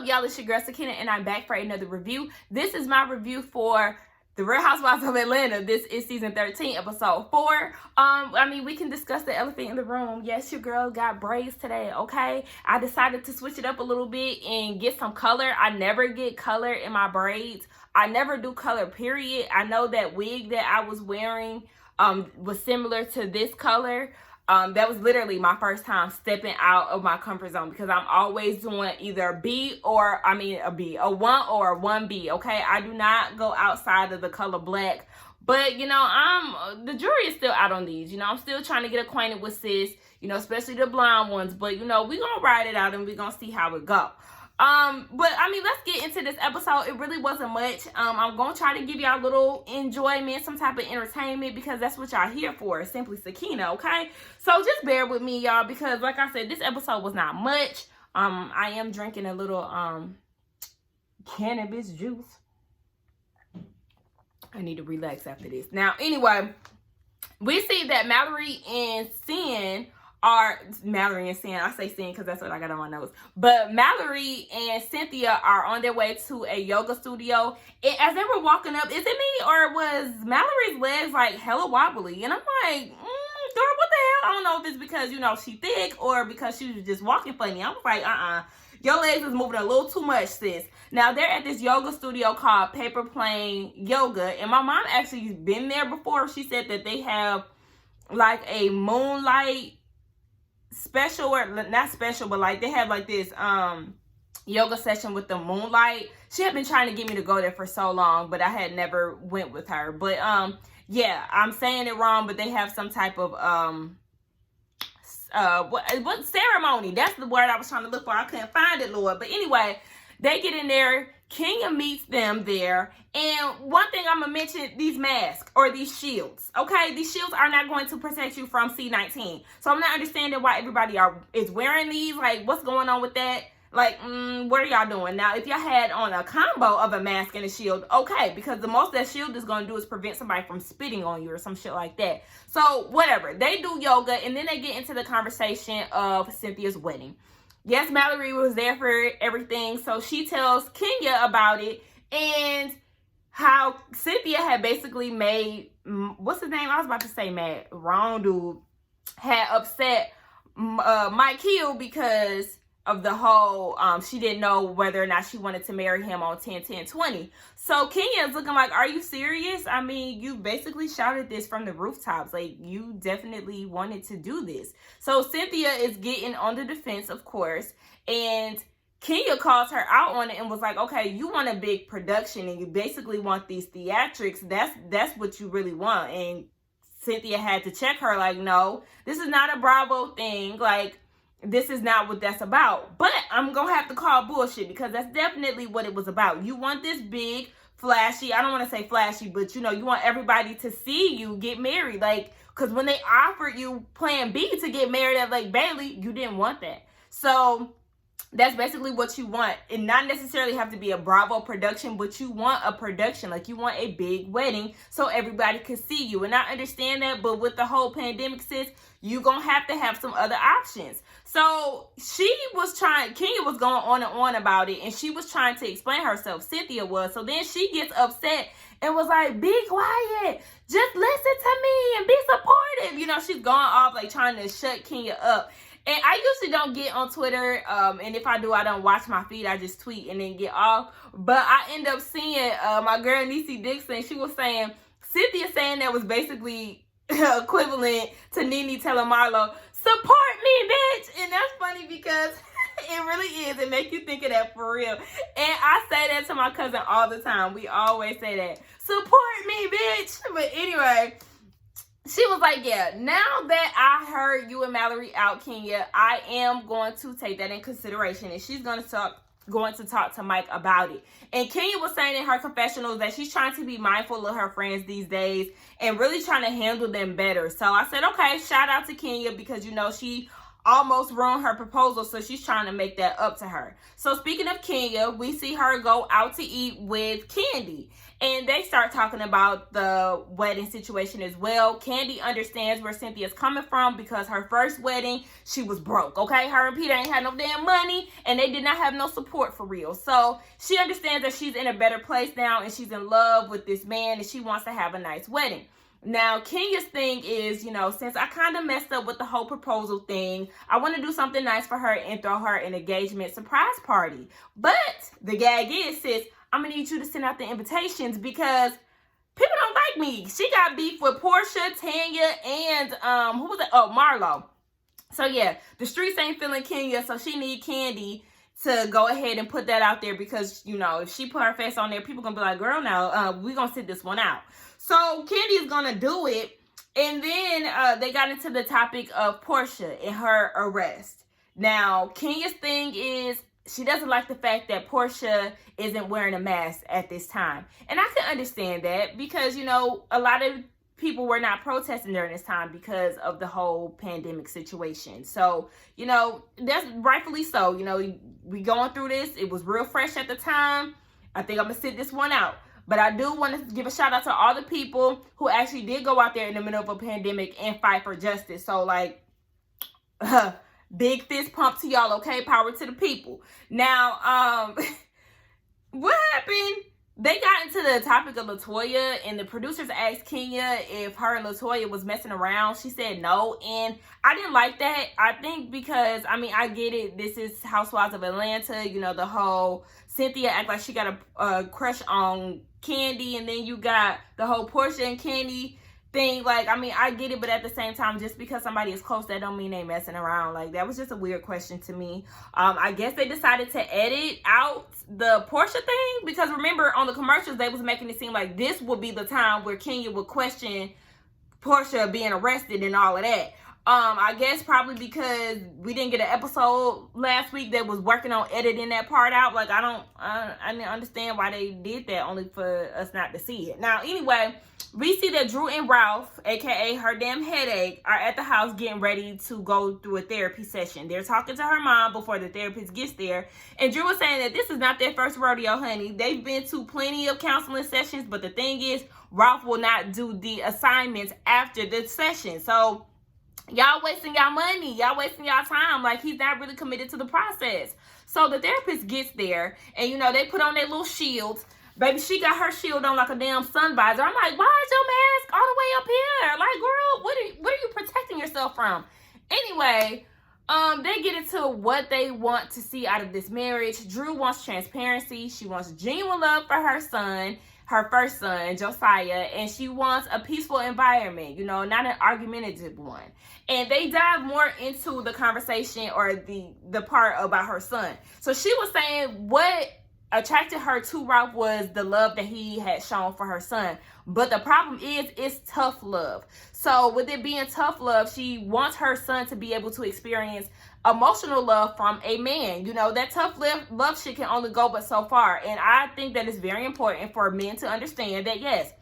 y'all? It's your girl Sakina, and I'm back for another review. This is my review for The Real Housewives of Atlanta. This is season 13, episode 4. We can discuss the elephant in the room. Yes, your girl got braids today, okay? I decided to switch it up a little bit and get some color. I never get color in my braids. I never do color, period. I know that wig that I was wearing was similar to this color. That was literally my first time stepping out of my comfort zone because I'm always doing either a 1 or a 1B, okay? I do not go outside of the color black. But, the jury is still out on these. I'm still trying to get acquainted with sis, especially the blonde ones. But, we're going to ride it out and we're going to see how it go. Let's get into this episode. It really wasn't much. I'm going to try to give y'all a little enjoyment, some type of entertainment, because that's what y'all here for, Simply Sakina, okay? So just bear with me, y'all, because like I said, this episode was not much. I am drinking a little, cannabis juice. I need to relax after this. Now, anyway, we see that Mallory and Sin, I say Sin because that's what I got on my nose. But Mallory and Cynthia are on their way to a yoga studio. And as they were walking up, is it me or was Mallory's legs like hella wobbly? And I'm like, girl, what the hell? I don't know if it's because, she thick or because she was just walking funny. I was like, your legs is moving a little too much, sis. Now, they're at this yoga studio called Paper Plane Yoga. And my mom actually been there before. She said that they have like a moonlight special, or not special, but like they have like this yoga session with the moonlight. She had been trying to get me to go there for so long, but I had never went with her. But yeah, I'm saying it wrong, but they have some type of what ceremony? That's the word I was trying to look for. I couldn't find it, Lord. But anyway, they get in there. Kenya meets them there. And one thing I'm going to mention, these masks or these shields, okay? These shields are not going to protect you from C-19. So I'm not understanding why everybody is wearing these. Like, what's going on with that? Like, what are y'all doing? Now, if y'all had on a combo of a mask and a shield, okay, because the most that shield is going to do is prevent somebody from spitting on you or some shit like that. So, whatever. They do yoga, and then they get into the conversation of Cynthia's wedding. Yes, Mallory was there for everything, so she tells Kenya about it, and how Cynthia had basically made, what's his name? I was about to say Matt. Wrong dude. Had upset Mike Hill because of the whole, she didn't know whether or not she wanted to marry him on 10-10-20. So Kenya is looking like, are you serious? I mean, you basically shouted this from the rooftops. Like, you definitely wanted to do this. So Cynthia is getting on the defense, of course, and Kenya calls her out on it and was like, okay, you want a big production and you basically want these theatrics. That's what you really want. And Cynthia had to check her like, no, this is not a Bravo thing. Like, this is not what that's about. But I'm going to have to call bullshit because that's definitely what it was about. You want this big, flashy, I don't want to say flashy, but you want everybody to see you get married. Like, because when they offered you plan B to get married at Lake Bailey, you didn't want that. So that's basically what you want. It not necessarily have to be a Bravo production, but you want a production. Like, you want a big wedding so everybody can see you. And I understand that, but with the whole pandemic, sis, you're going to have some other options. So Kenya was going on and on about it, and she was trying to explain herself. Cynthia was. So then she gets upset and was like, be quiet. Just listen to me and be supportive. She's going off like trying to shut Kenya up. And I usually don't get on Twitter, and if I do, I don't watch my feed. I just tweet and then get off. But I end up seeing my girl Niecy Dixon. She was saying, Cynthia saying that was basically equivalent to Nene telling Marlo, support me, bitch. And that's funny because it really is. It makes you think of that for real. And I say that to my cousin all the time. We always say that. Support me, bitch. But anyway, she was like, yeah, now that I heard you and Mallory out, Kenya, I am going to take that in consideration. And she's going to talk to Mike about it. And Kenya was saying in her confessionals that she's trying to be mindful of her friends these days and really trying to handle them better. So I said, okay, shout out to Kenya because, she almost ruined her proposal, so she's trying to make that up to her. So speaking of Kenya, we see her go out to eat with Candy, and they start talking about the wedding situation as well. Candy understands where Cynthia's coming from because her first wedding, she was broke, okay? Her and Peter ain't had no damn money, and they did not have no support for real. So she understands that she's in a better place now, and she's in love with this man, and she wants to have a nice wedding. Now, Kenya's thing is, you know, since I kind of messed up with the whole proposal thing, I want to do something nice for her and throw her an engagement surprise party. But the gag is, sis, I'm going to need you to send out the invitations because people don't like me. She got beef with Portia, Tanya, and, who was it? Oh, Marlo. So, yeah, the streets ain't feeling Kenya, so she need Candy to go ahead and put that out there because, you know, if she put her face on there, people going to be like, girl, now, we going to sit this one out. So Candy is going to do it. And then they got into the topic of Portia and her arrest. Now, Kenya's thing is she doesn't like the fact that Portia isn't wearing a mask at this time. And I can understand that because, you know, a lot of people were not protesting during this time because of the whole pandemic situation. So, you know, that's rightfully so. You know, we going through this. It was real fresh at the time. I think I'm going to sit this one out. But I do want to give a shout out to all the people who actually did go out there in the middle of a pandemic and fight for justice. So, like, big fist pump to y'all, okay? Power to the people. Now, what happened? They got into the topic of LaToya, and the producers asked Kenya if her and LaToya was messing around. She said no, and I didn't like that. I think because, I mean, I get it. This is Housewives of Atlanta. You know, the whole Cynthia act like she got a crush on Candy, and then you got the whole Portia and Candy thing. Like, I mean, I get it, but at the same time, just because somebody is close, that don't mean they messing around. Like, that was just a weird question to me. I guess they decided to edit out the Portia thing because remember on the commercials they was making it seem like this would be the time where Kenya would question Portia being arrested and all of that. I guess probably because we didn't get an episode last week that was working on editing that part out. Like, I didn't understand why they did that, only for us not to see it. Now, anyway, we see that Drew and Ralph, aka her damn headache, are at the house getting ready to go through a therapy session. They're talking to her mom before the therapist gets there. And Drew was saying that this is not their first rodeo, honey. They've been to plenty of counseling sessions, but the thing is, Ralph will not do the assignments after the session. So y'all wasting y'all money. Y'all wasting y'all time. Like, he's not really committed to the process. So the therapist gets there, and, you know, they put on their little shields. Baby, she got her shield on like a damn sun visor. I'm like, why is your mask all the way up here? Like, girl, what are you protecting yourself from? Anyway, they get into what they want to see out of this marriage. Drew wants transparency. She wants genuine love for her son, her first son, Josiah, and she wants a peaceful environment, you know, not an argumentative one. And they dive more into the conversation or the part about her son. So she was saying what attracted her to Ralph was the love that he had shown for her son. But the problem is, it's tough love. So with it being tough love, she wants her son to be able to experience emotional love from a man. You know, that tough love shit can only go but so far. And I think that it's very important for men to understand that, yes,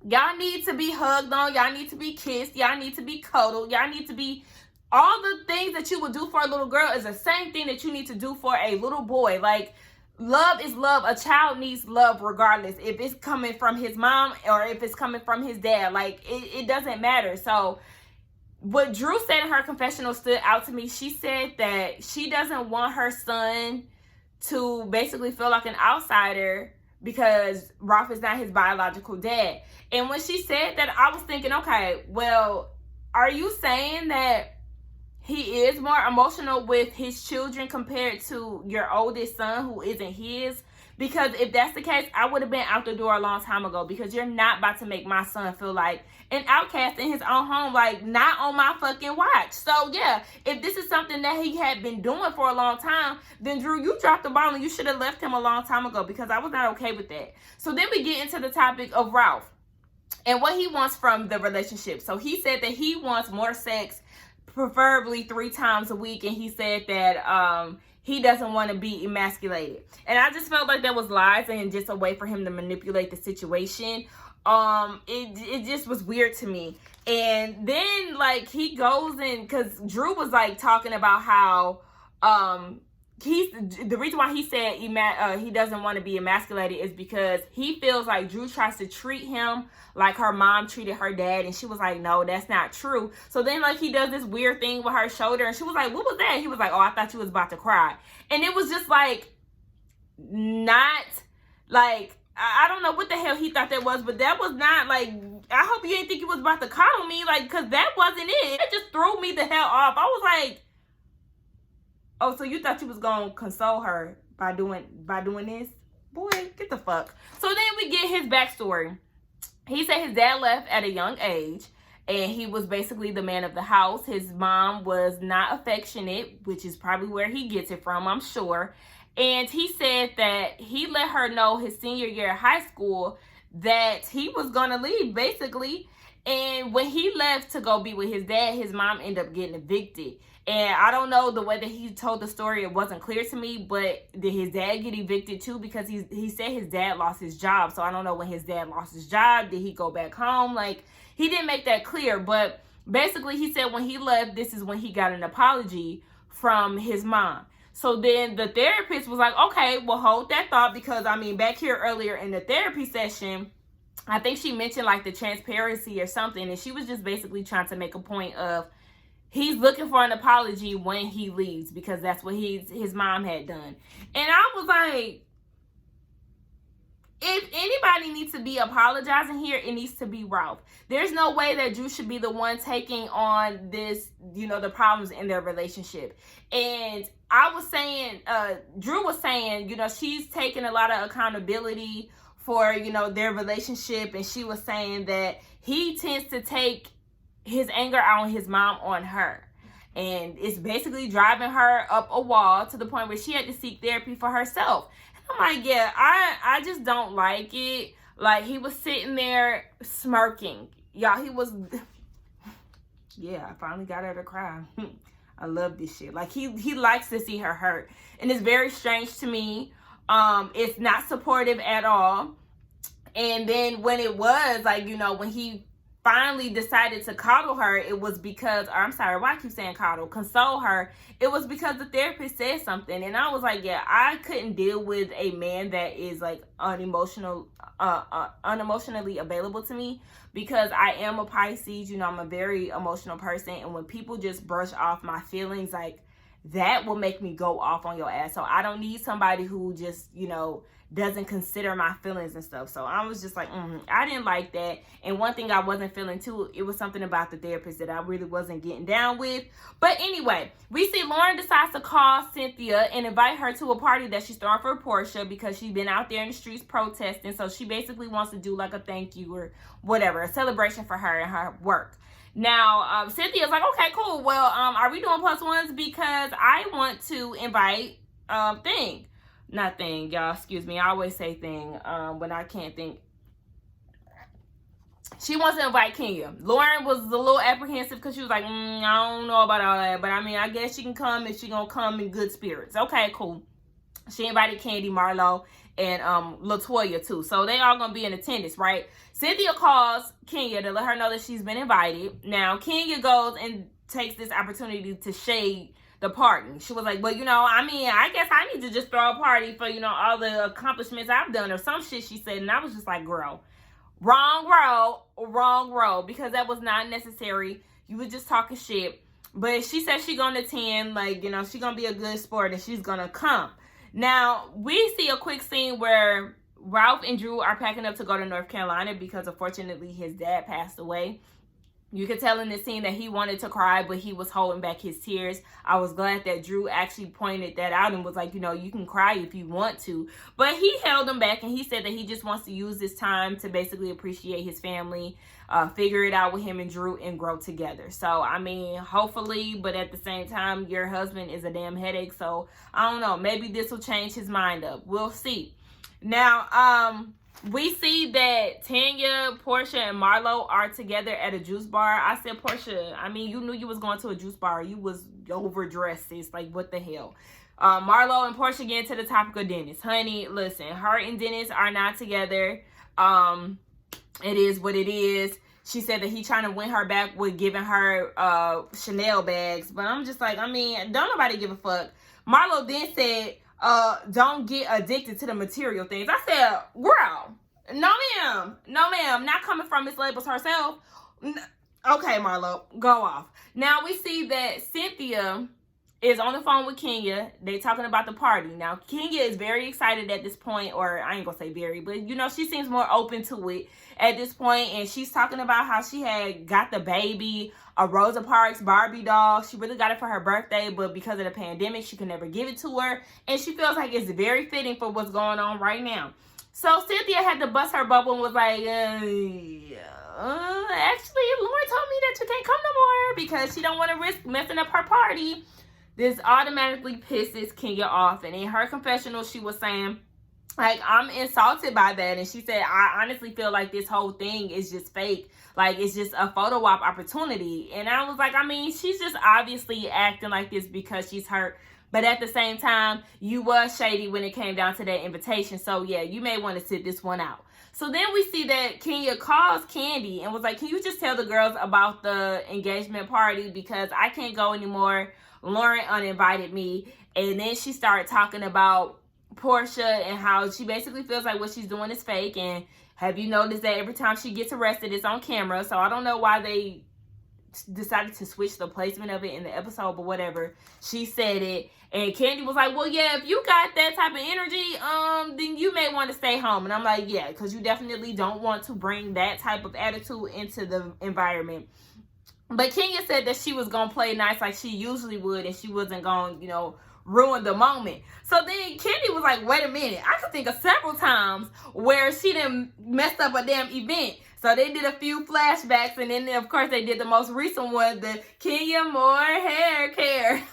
y'all need to be hugged on. Y'all need to be kissed. Y'all need to be cuddled. Y'all need to be... all the things that you would do for a little girl is the same thing that you need to do for a little boy. Like, love is love. A child needs love regardless if it's coming from his mom or if it's coming from his dad. Like, it doesn't matter. So what Drew said in her confessional stood out to me. She said that she doesn't want her son to basically feel like an outsider because Ralph is not his biological dad. And when she said that, I was thinking, okay, well, are you saying that he is more emotional with his children compared to your oldest son who isn't his? Because if that's the case, I would have been out the door a long time ago, because you're not about to make my son feel like an outcast in his own home, like, not on my fucking watch. So yeah, if this is something that he had been doing for a long time, then Drew, you dropped the ball and you should have left him a long time ago, because I was not okay with that. So then we get into the topic of Ralph and what he wants from the relationship. So he said that he wants more sex, preferably 3 times a week, and he said that he doesn't want to be emasculated. And I just felt like that was lies and just a way for him to manipulate the situation. It just was weird to me. And then like he goes in, because Drew was like talking about how he's the reason why he said he doesn't want to be emasculated is because he feels like Drew tries to treat him like her mom treated her dad, and she was like, no, that's not true. So then like he does this weird thing with her shoulder, and she was like, what was that? He was like, oh, I thought you was about to cry. And it was just like, not like, I don't know what the hell he thought that was, but that was not like, I hope you didn't think you was about to coddle me, like, because that wasn't it. It just threw me the hell off. I was like, oh, so you thought you was gonna console her by doing this? Boy, get the fuck. So then we get his backstory. He said his dad left at a young age, and he was basically the man of the house. His mom was not affectionate, which is probably where he gets it from, I'm sure. And he said that he let her know his senior year of high school that he was going to leave, basically. And when he left to go be with his dad, his mom ended up getting evicted. And I don't know, the way that he told the story, it wasn't clear to me, but did his dad get evicted too? Because he said his dad lost his job. So I don't know, when his dad lost his job, did he go back home? Like, he didn't make that clear. But basically, he said when he left, this is when he got an apology from his mom. So then the therapist was like, okay, well, hold that thought, because, I mean, back here earlier in the therapy session, I think she mentioned, like, the transparency or something, and she was just basically trying to make a point of he's looking for an apology when he leaves, because that's what his mom had done. And I was like, if anybody needs to be apologizing here, it needs to be Ralph. There's no way that Drew should be the one taking on this, the problems in their relationship. And I was saying, Drew was saying, she's taking a lot of accountability for, their relationship. And she was saying that he tends to take his anger out on his mom on her. And it's basically driving her up a wall to the point where she had to seek therapy for herself. I'm like, yeah, I just don't like it. Like, he was sitting there smirking. Y'all, he was... Yeah, I finally got her to cry. I love this shit. Like, he likes to see her hurt. And it's very strange to me. It's not supportive at all. And then when it was, like, when he finally decided to coddle her, it was because, or I'm sorry, why I keep saying coddle, console her, it was because the therapist said something. And I was like, yeah, I couldn't deal with a man that is like unemotionally available to me, because I am a Pisces, I'm a very emotional person, and when people just brush off my feelings, like, that will make me go off on your ass. So I don't need somebody who just, doesn't consider my feelings and stuff. So I was just like, I didn't like that. And one thing I wasn't feeling too, it was something about the therapist that I really wasn't getting down with. But anyway, we see Lauren decides to call Cynthia and invite her to a party that she's throwing for Portia, because she's been out there in the streets protesting. So she basically wants to do like a thank you or whatever, a celebration for her and her work. Now, Cynthia's like, okay, cool. Well, are we doing +1s? Because I want to invite Thing. Not Thing, y'all. Excuse me. I always say Thing when I can't think. She wants to invite Kenya. Lauren was a little apprehensive because she was like, I don't know about all that. But, I mean, I guess she can come if she going to come in good spirits. Okay, cool. She invited Candy, Marlo, and LaToya, too. So, they all going to be in attendance, right? Cynthia calls Kenya to let her know that she's been invited. Now, Kenya goes and takes this opportunity to shade the party. She was like, well, I guess I need to just throw a party for, all the accomplishments I've done or some shit, she said. And I was just like, girl, wrong row, because that was not necessary. You were just talking shit. But she said she gonna attend, like, she gonna be a good sport and she's gonna come. Now, we see a quick scene where Ralph and Drew are packing up to go to North Carolina because, unfortunately, his dad passed away. You could tell in the scene that he wanted to cry, but he was holding back his tears. I was glad that Drew actually pointed that out and was like, you can cry if you want to. But he held him back, and he said that he just wants to use this time to basically appreciate his family, figure it out with him and Drew, and grow together. So, I mean, hopefully, but at the same time, your husband is a damn headache. So, I don't know. Maybe this will change his mind up. We'll see. Now, we see that Tanya, Portia, and Marlo are together at a juice bar. I said, Portia, I mean, you knew you was going to a juice bar. You was overdressed, sis. Like, what the hell? Marlo and Portia get into the topic of Dennis. Honey, listen, her and Dennis are not together. it is what it is. She said that he trying to win her back with giving her Chanel bags. But I'm just like, I mean, don't nobody give a fuck. Marlo then said, don't get addicted to the material things. I said, girl, no ma'am. No ma'am. Not coming from Miss Labels herself. Okay, Marlo, go off. Now we see that Cynthia is on the phone with Kenya. They talking about the party. Now, Kenya is very excited at this point, or I ain't gonna say very, but you know, she seems more open to it at this point, and she's talking about how she had got the baby, a Rosa Parks Barbie doll. She really got it for her birthday, but because of the pandemic, she could never give it to her, and she feels like it's very fitting for what's going on right now. So Cynthia had to bust her bubble and was like, actually, Lauren told me that you can't come no more because she don't want to risk messing up her party. This automatically pisses Kenya off. And in her confessional, she was saying, like, I'm insulted by that. And she said, I honestly feel like this whole thing is just fake. Like, it's just a photo op opportunity. And I was like, I mean, she's just obviously acting like this because she's hurt. But at the same time, you was shady when it came down to that invitation. So, yeah, you may want to sit this one out. So then we see that Kenya calls Candy and was like, can you just tell the girls about the engagement party because I can't go anymore. Lauren uninvited me. And then she started talking about Portia and how she basically feels like what she's doing is fake. And have you noticed that every time she gets arrested, it's on camera? So I don't know why they decided to switch the placement of it in the episode, but whatever. She said it. And Candy was like, well, yeah, if you got that type of energy, then you may want to stay home. And I'm like, yeah, because you definitely don't want to bring that type of attitude into the environment. But Kenya said that she was going to play nice like she usually would, and she wasn't going to, ruin the moment. So then Candy was like, wait a minute. I could think of several times where she done messed up a damn event. So they did a few flashbacks, and then, of course, they did the most recent one, the Kenya Moore hair care.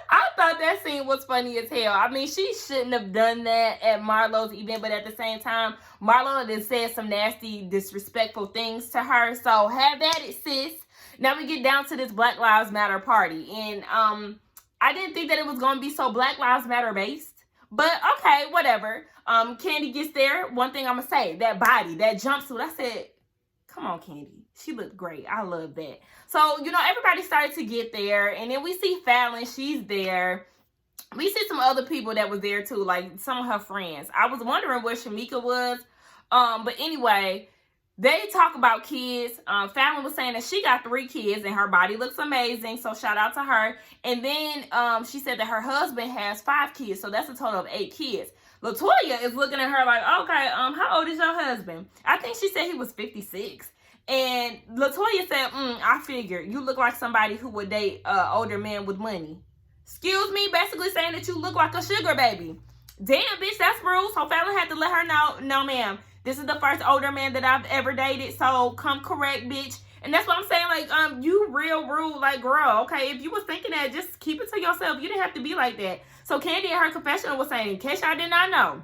I thought that scene was funny as hell. I mean, she shouldn't have done that at Marlo's event, but at the same time, Marlo had said some nasty, disrespectful things to her. So have at it, sis. Now we get down to this Black Lives Matter party. And I didn't think that it was going to be so Black Lives Matter based. But okay, whatever. Candy gets there. One thing I'm going to say, that body, that jumpsuit. I said, come on, Candy. She looked great. I love that. So, everybody started to get there. And then we see Fallon. She's there. We see some other people that was there too, like some of her friends. I was wondering where Shamika was. But anyway, they talk about kids. Fallon was saying that she got 3 kids and her body looks amazing. So shout out to her. And then she said that her husband has 5 kids. So that's a total of 8 kids. Latoya is looking at her like, okay, how old is your husband? I think she said he was 56. And Latoya said, I figured you look like somebody who would date an older man with money. Excuse me, basically saying that you look like a sugar baby. Damn, bitch, that's rude. So Fallon had to let her know, no, ma'am, this is the first older man that I've ever dated. So come correct, bitch. And that's what I'm saying. Like, you real rude, like, girl. Okay, if you was thinking that, just keep it to yourself. You didn't have to be like that. So Candy in her confessional was saying, in case y'all did not know,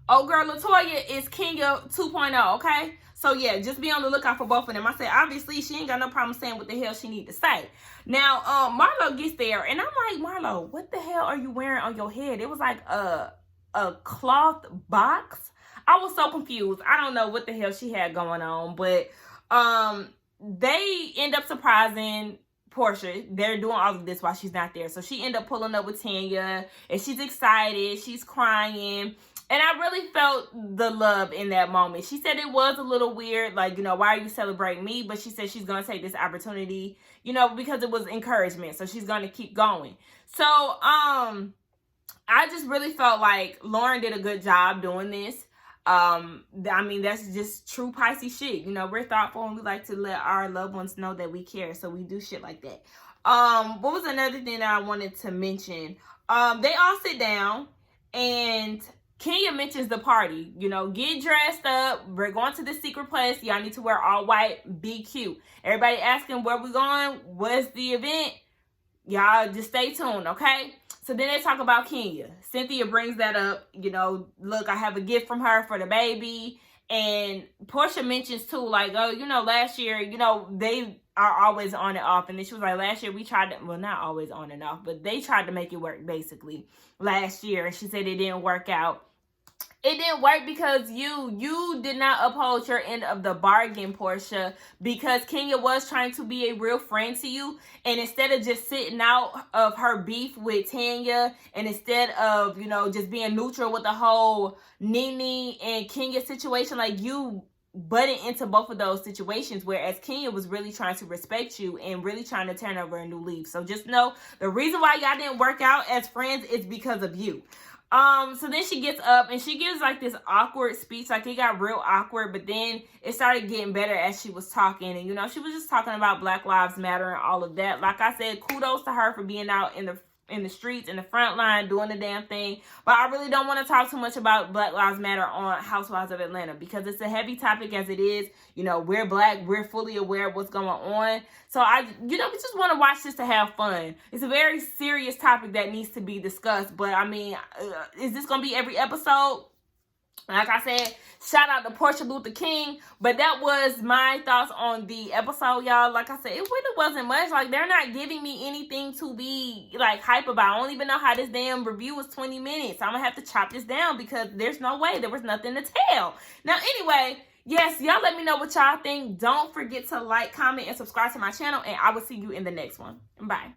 old girl Latoya is Kenya 2.0, okay? So, yeah, just be on the lookout for both of them. I said, obviously, she ain't got no problem saying what the hell she need to say. Now, Marlo gets there, and I'm like, Marlo, what the hell are you wearing on your head? It was like a cloth box. I was so confused. I don't know what the hell she had going on, but they end up surprising Portia. They're doing all of this while she's not there. So she ended up pulling up with Tanya, and she's excited. She's crying. And I really felt the love in that moment. She said it was a little weird, like, why are you celebrating me? But she said she's going to take this opportunity, because it was encouragement. So she's going to keep going. So, I just really felt like Lauren did a good job doing this. I mean, that's just true Pisces shit. We're thoughtful and we like to let our loved ones know that we care. So we do shit like that. What was another thing that I wanted to mention? They all sit down and Kenya mentions the party. Get dressed up. We're going to the secret place. Y'all need to wear all white. Be cute. Everybody asking where we going. What's the event? Y'all just stay tuned, okay? So then they talk about Kenya. Cynthia brings that up. Look, I have a gift from her for the baby. And Portia mentions too, like, oh, last year, they are always on and off. And then she was like, last year we tried to, well, not always on and off, but they tried to make it work basically last year. And she said it didn't work out. It didn't work because you did not uphold your end of the bargain, Portia, because Kenya was trying to be a real friend to you. And instead of just sitting out of her beef with Tanya, and instead of, just being neutral with the whole Nene and Kenya situation, like, you butted into both of those situations, whereas Kenya was really trying to respect you and really trying to turn over a new leaf. So just know the reason why y'all didn't work out as friends is because of you. So then she gets up and she gives like this awkward speech. Like, it got real awkward, but then it started getting better as she was talking. And, she was just talking about Black Lives Matter and all of that. Like I said, kudos to her for being out in the streets, in the front line, doing the damn thing. But I really don't want to talk too much about Black Lives Matter on Housewives of Atlanta, because it's a heavy topic as it is. We're Black. We're fully aware of what's going on. So we just want to watch this to have fun. It's a very serious topic that needs to be discussed. But I mean, is this going to be every episode? Like I said, shout out to Portia Luther King. But that was my thoughts on the episode, y'all. Like I said, it really wasn't much. Like, they're not giving me anything to be, like, hype about. I don't even know how this damn review was 20 minutes. I'm going to have to chop this down because there's no way. There was nothing to tell. Now, anyway, yes, y'all let me know what y'all think. Don't forget to like, comment, and subscribe to my channel. And I will see you in the next one. Bye.